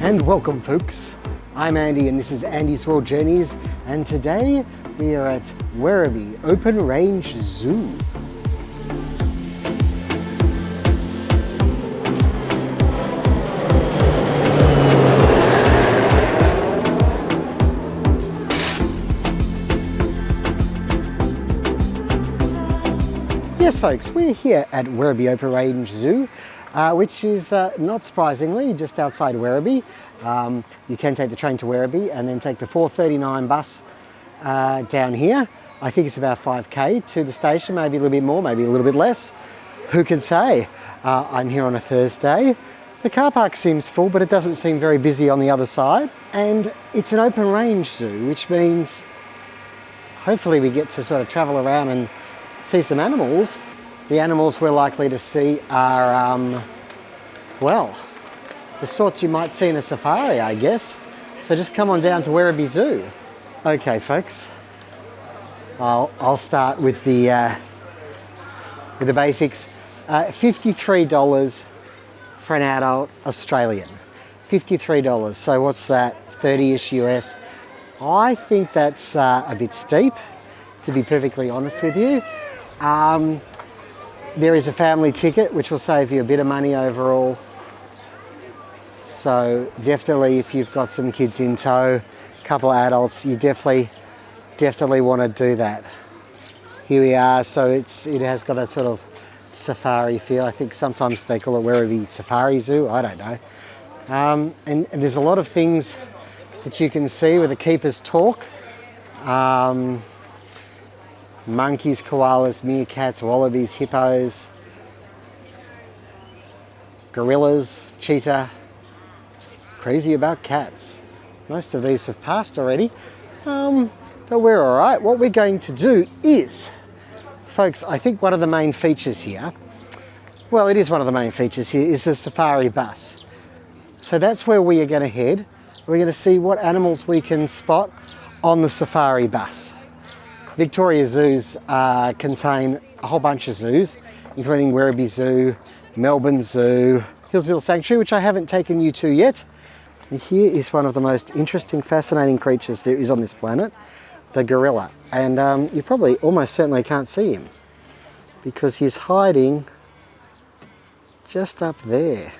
And welcome folks, I'm Andy and this is Andy's World Journeys, and today we are at Werribee Open Range Zoo. Yes folks, we're here at Werribee Open Range Zoo, which is not surprisingly just outside Werribee. You can take the train to Werribee and then take the 4:39 bus down here. I think it's about 5k to the station, maybe a little bit more, maybe a little bit less. Who can say? I'm here on a Thursday. The car park seems full, but it doesn't seem very busy on the other side. And it's an open range zoo, which means hopefully we get to sort of travel around and see some animals. The animals we're likely to see are, well, the sorts you might see in a safari, I guess. So just come on down to Werribee Zoo. Okay, folks. I'll start with the basics. $53 for an adult Australian. $53. So what's that? 30-ish US. I think that's a bit steep, to be perfectly honest with you. There is a family ticket which will save you a bit of money overall. So definitely if you've got some kids in tow, a couple of adults, you definitely want to do that. Here we are, so it has got that sort of safari feel. I think sometimes they call it Werribee Safari Zoo, I don't know. And there's a lot of things that you can see where the keepers talk. Monkeys, koalas, meerkats, wallabies, hippos, gorillas, cheetah. Crazy about cats. Most of these have passed already, but we're all right. What we're going to do is, folks, I think one of the main features here, well, it is one of the main features here, is the safari bus. So that's where we are going to head. We're going to see what animals we can spot on the safari bus. Victoria zoos contain a whole bunch of zoos, including Werribee Zoo, Melbourne Zoo, Hillsville Sanctuary, which I haven't taken you to yet. And here is one of the most interesting, fascinating creatures there is on this planet, the gorilla. And you probably almost certainly can't see him because he's hiding just up there.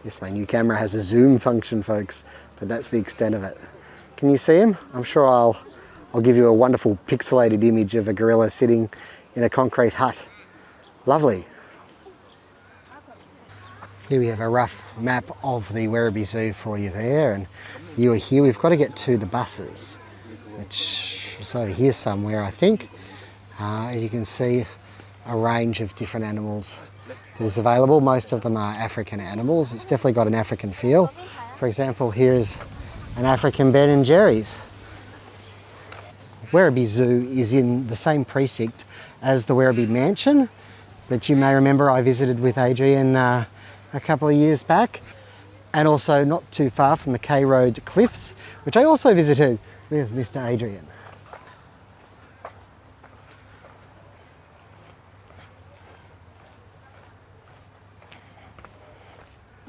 Yes, my new camera has a zoom function, folks, but that's the extent of it. Can you see him? I'm sure I'll give you a wonderful pixelated image of a gorilla sitting in a concrete hut. Lovely. Here we have a rough map of the Werribee Zoo for you there, and you are here. We've got to get to the buses, which is over here somewhere, I think. As you can see, a range of different animals that is available. Most of them are African animals. It's definitely got an African feel. For example, here is an African Ben and Jerry's. Werribee Zoo is in the same precinct as the Werribee Mansion that you may remember I visited with Adrian a couple of years back, and also not too far from the K Road Cliffs, which I also visited with Mr. Adrian.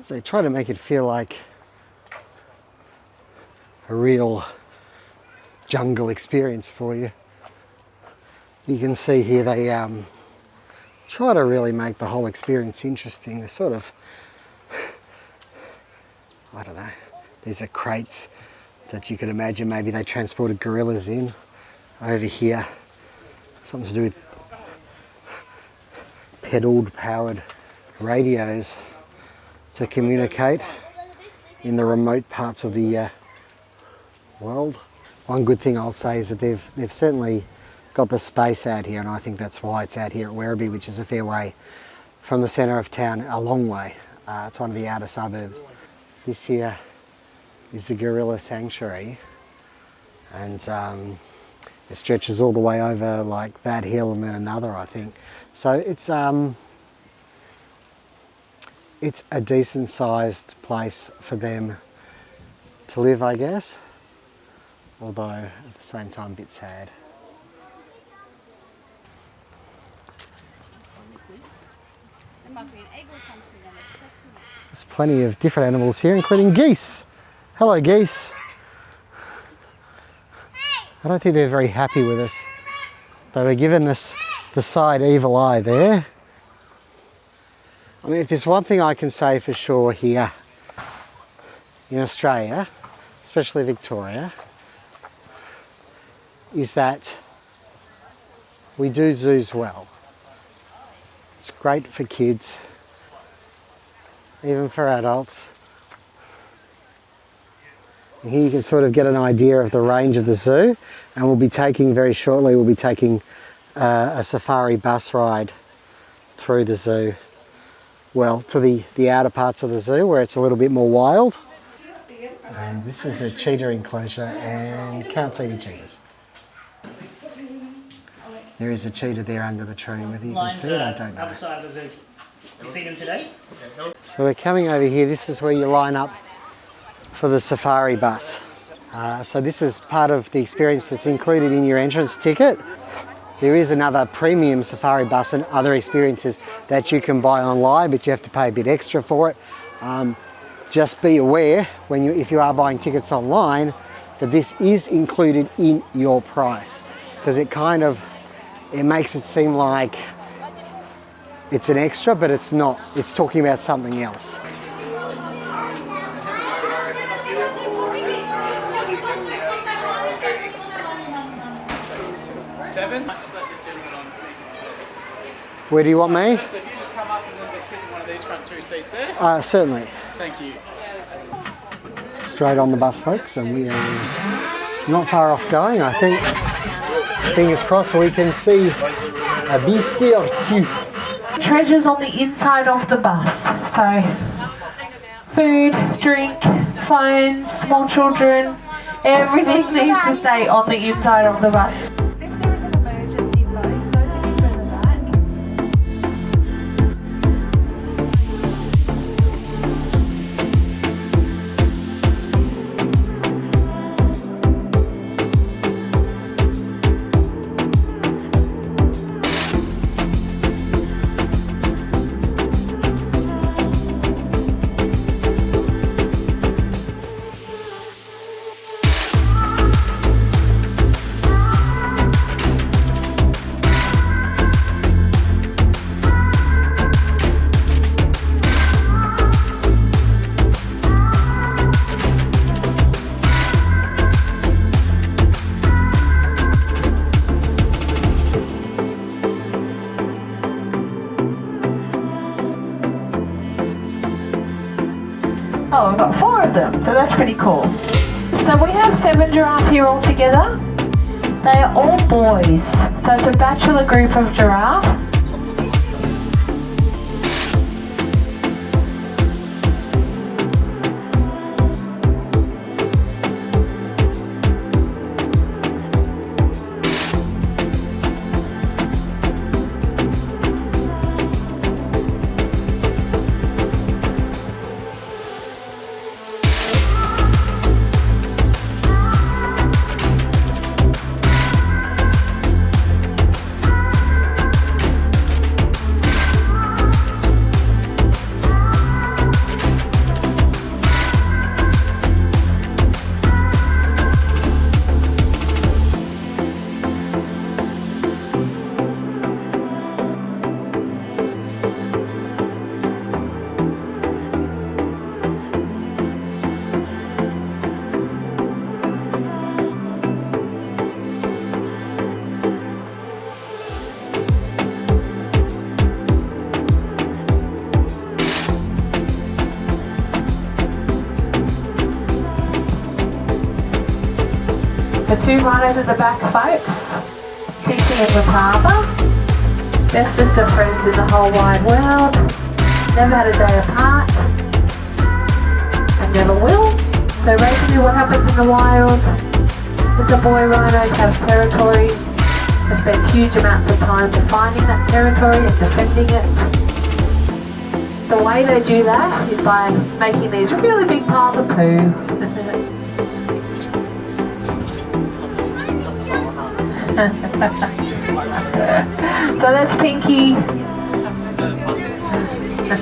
So they try to make it feel like a real jungle experience for you. You can see here they try to really make the whole experience interesting. They're sort of, I don't know, these are crates that you could imagine maybe they transported gorillas in. Over here, something to do with pedaled powered radios to communicate in the remote parts of the world. One good thing I'll say is that they've certainly got the space out here, and I think that's why it's out here at Werribee, which is a fair way from the centre of town, a long way. It's one of the outer suburbs. This here is the gorilla sanctuary, and it stretches all the way over like that hill and then another, I think. So it's a decent sized place for them to live, I guess. Although at the same time a bit sad. There's plenty of different animals here, including geese. Hello, geese. I don't think they're very happy with us. They were giving us the side evil eye there. I mean, if there's one thing I can say for sure here in Australia, especially Victoria, is that we do zoos well. It's great for kids, even for adults. And here you can sort of get an idea of the range of the zoo, and we'll be taking very shortly, we'll be taking a safari bus ride through the zoo. Well, to the outer parts of the zoo where it's a little bit more wild. And this is the cheetah enclosure, and you can't see any cheetahs. There is a cheetah there under the tree, whether you can see it, I don't know. Other side of the zoo. You seen him today? So we're coming over here, this is where you line up for the safari bus. So this is part of the experience that's included in your entrance ticket. There is another premium safari bus and other experiences that you can buy online, but you have to pay a bit extra for it. Just be aware if you are buying tickets online that this is included in your price, because it makes it seem like it's an extra, but it's not. It's talking about something else. Where do you want me? So if you just come up and then just sit in one of these front two seats there. Certainly. Thank you. Straight on the bus, folks, and we are not far off going. I think, fingers crossed, we can see a beastie or two. Treasures on the inside of the bus. So, food, drink, phones, small children, everything needs to stay on the inside of the bus. If there is an emergency, folks, those of you further back. Oh, we've got 4 of them, so that's pretty cool. So we have 7 giraffe here all together. They are all boys, so it's a bachelor group of giraffe. The 2 rhinos at the back, folks, Cece and Wataba, bestest of friends in the whole wide world, never had a day apart, and never will. So basically what happens in the wild is the boy rhinos have territory, they spend huge amounts of time defining that territory and defending it. The way they do that is by making these really big piles of poo. So that's Pinky. And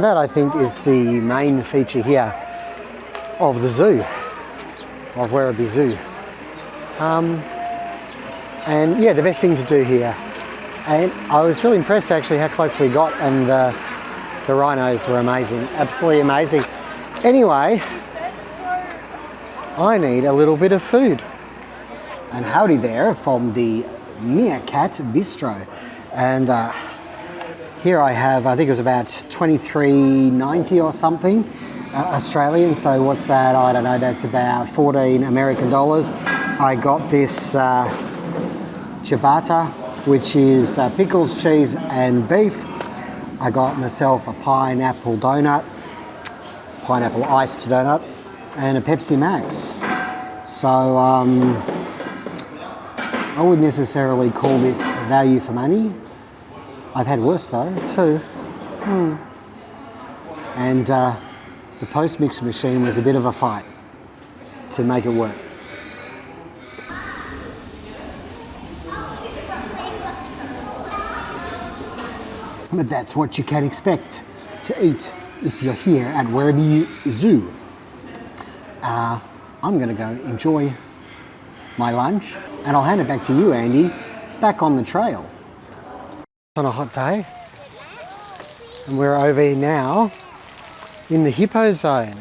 that, I think, is the main feature here of the zoo, of Werribee Zoo. And yeah, the best thing to do here. And I was really impressed actually how close we got, and the rhinos were amazing, absolutely amazing. Anyway, I need a little bit of food. And howdy there from the Meerkat Bistro. And here I have, I think it was about $23.90 or something Australian. So what's that? I don't know, that's about 14 American dollars. I got this ciabatta, which is pickles, cheese and beef. I got myself a pineapple donut, pineapple iced donut, and a Pepsi Max. So I wouldn't necessarily call this value for money. I've had worse though, too. And the post-mix machine was a bit of a fight to make it work. But that's what you can expect to eat if you're here at Werribee Zoo. I'm gonna go enjoy my lunch, and I'll hand it back to you, Andy, back on the trail. On a hot day, and we're over here now in the hippo zone.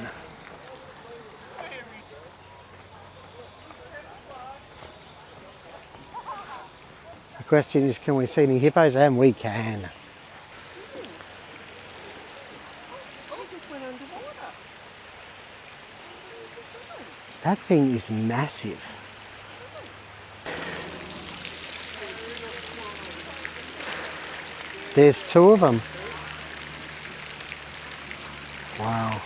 The question is, can we see any hippos? And we can. That thing is massive. There's two of them. Wow.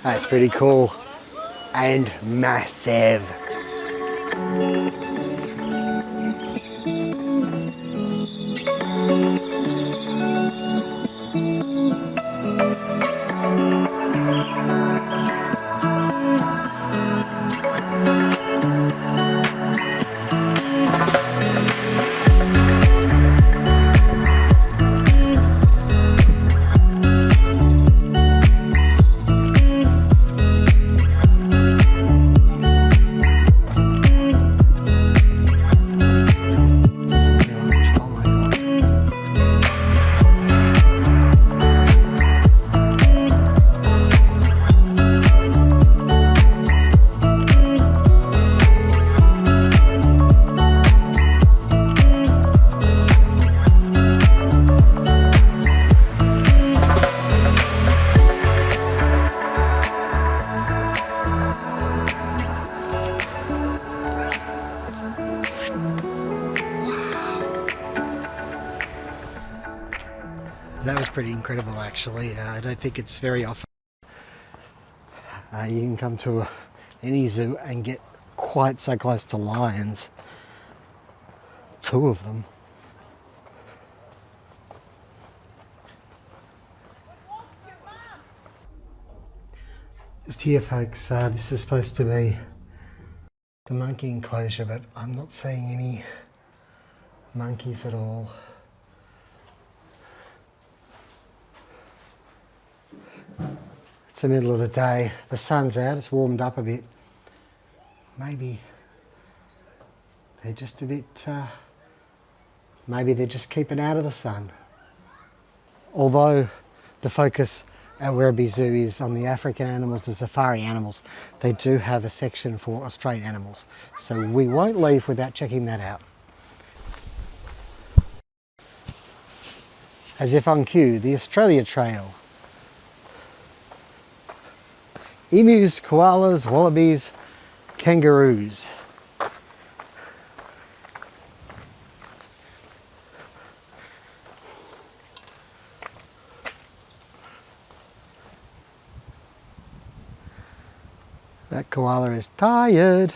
That's pretty cool and massive. That was pretty incredible actually. I don't think it's very often you can come to any zoo and get quite so close to lions. Two of them. Just here folks, this is supposed to be the monkey enclosure, but I'm not seeing any monkeys at all. It's the middle of the day, the sun's out, it's warmed up a bit. Maybe they're just a bit, maybe they're just keeping out of the sun. Although the focus at Werribee Zoo is on the African animals, the safari animals, they do have a section for Australian animals. So we won't leave without checking that out. As if on cue, the Australia Trail. Emus, koalas, wallabies, kangaroos. That koala is tired.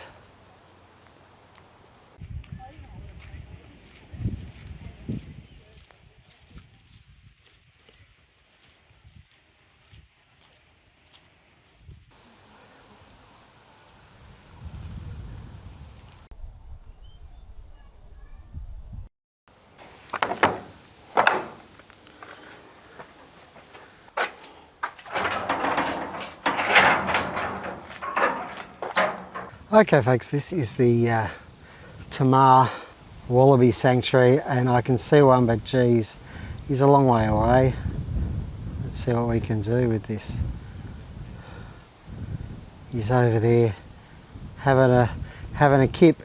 Okay folks, this is the Tamar Wallaby Sanctuary, and I can see one, but geez, he's a long way away. Let's see what we can do with this. He's over there having a kip,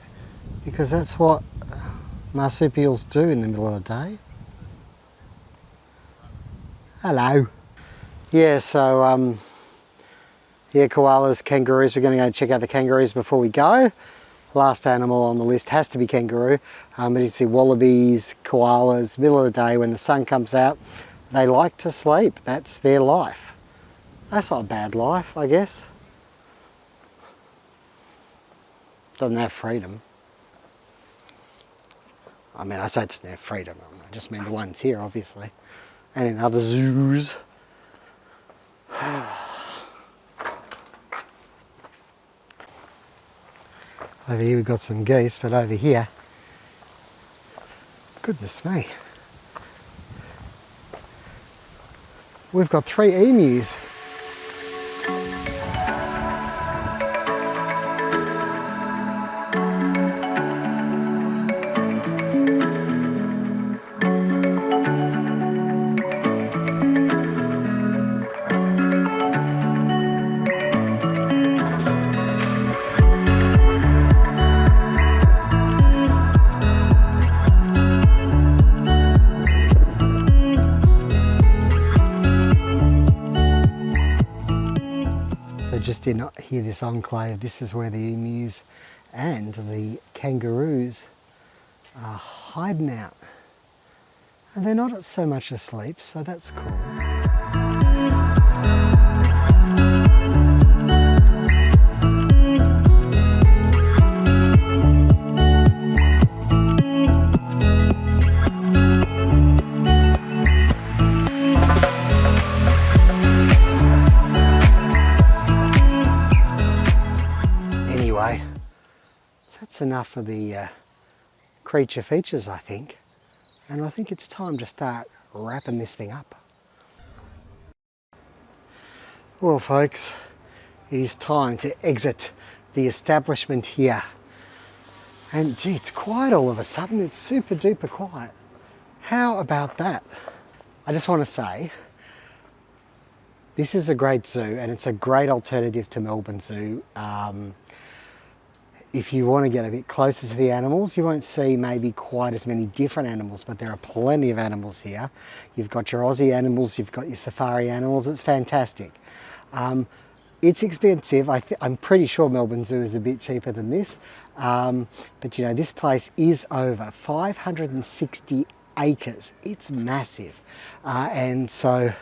because that's what marsupials do in the middle of the day. Hello. Yeah, so yeah, koalas, kangaroos. We're going to go check out the kangaroos before we go. Last animal on the list has to be kangaroo. But you see wallabies, koalas, middle of the day when the sun comes out, they like to sleep. That's their life. That's not a bad life, I guess. Doesn't have freedom. I mean, I say it doesn't have freedom. I just mean the ones here, obviously. And in other zoos. Over here we've got some geese, but over here, goodness me, we've got 3 emus. Just did not hear this enclave. This is where the emus and the kangaroos are hiding out. And they're not so much asleep, so that's cool. That's enough of the creature features, I think, and I think it's time to start wrapping this thing up. Well folks, it is time to exit the establishment here, and gee, it's quiet all of a sudden. It's super duper quiet. How about that? I just want to say this is a great zoo, and it's a great alternative to Melbourne Zoo. If you want to get a bit closer to the animals, you won't see maybe quite as many different animals, but there are plenty of animals here. You've got your Aussie animals, you've got your safari animals. It's fantastic. It's expensive. I'm pretty sure Melbourne Zoo is a bit cheaper than this. But you know, this place is over 560 acres. It's massive. And so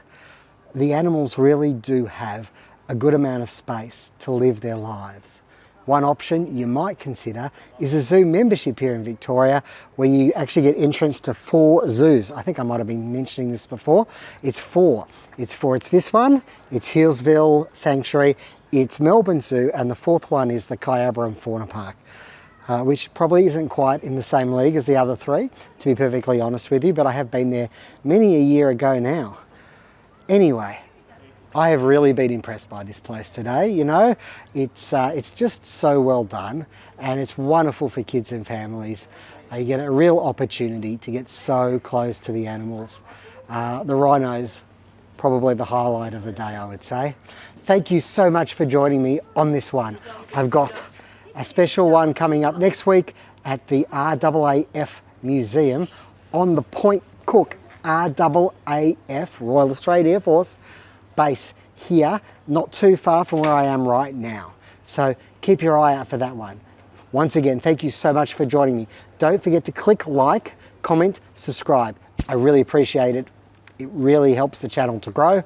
the animals really do have a good amount of space to live their lives. One option you might consider is a zoo membership here in Victoria, where you actually get entrance to 4 zoos. I think I might have been mentioning this before. It's 4. It's this one, it's Healesville Sanctuary, it's Melbourne Zoo, and the 4th one is the Kyabram Fauna Park, which probably isn't quite in the same league as the other 3, to be perfectly honest with you, but I have been there many a year ago now. Anyway, I have really been impressed by this place today. You know, it's just so well done, and it's wonderful for kids and families. You get a real opportunity to get so close to the animals. The rhinos, probably the highlight of the day, I would say. Thank you so much for joining me on this one. I've got a special one coming up next week at the RAAF Museum on the Point Cook RAAF, Royal Australian Air Force base here, not too far from where I am right now. So keep your eye out for that one. Once again, thank you so much for joining me. Don't forget to click like, comment, subscribe. I really appreciate it. It really helps the channel to grow.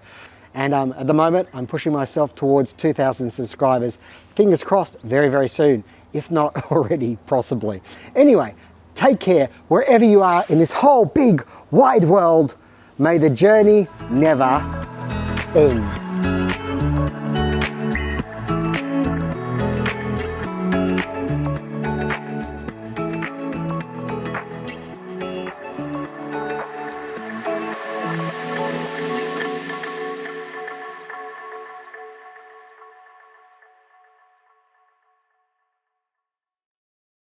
And at the moment, I'm pushing myself towards 2,000 subscribers. Fingers crossed, very, very soon, if not already, possibly. Anyway, take care wherever you are in this whole big, wide world. May the journey never end.